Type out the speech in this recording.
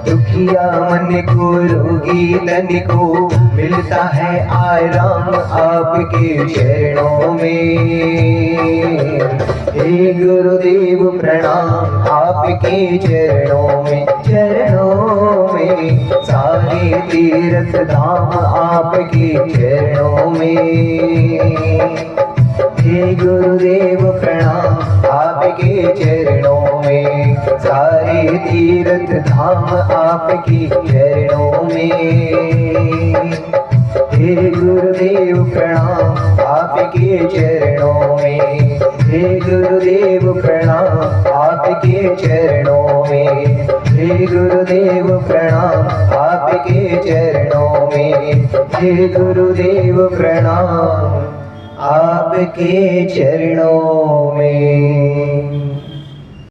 दुखिया मन को, रोगी तन को मिलता है आराम आपके चरणों में। हे गुरुदेव प्रणाम आपके चरणों में, चरणों में। सारे तीर्थ धाम आपके चरणों में। हे गुरुदेव प्रणाम आपके चरणों में। सारे तीर्थ धाम आपके चरणों में। हे गुरुदेव प्रणाम आपके चरणों में। हे गुरुदेव प्रणाम आपके चरणों में। हे गुरुदेव प्रणाम आपके चरणों में। हे गुरुदेव प्रणाम आपके चरणों में।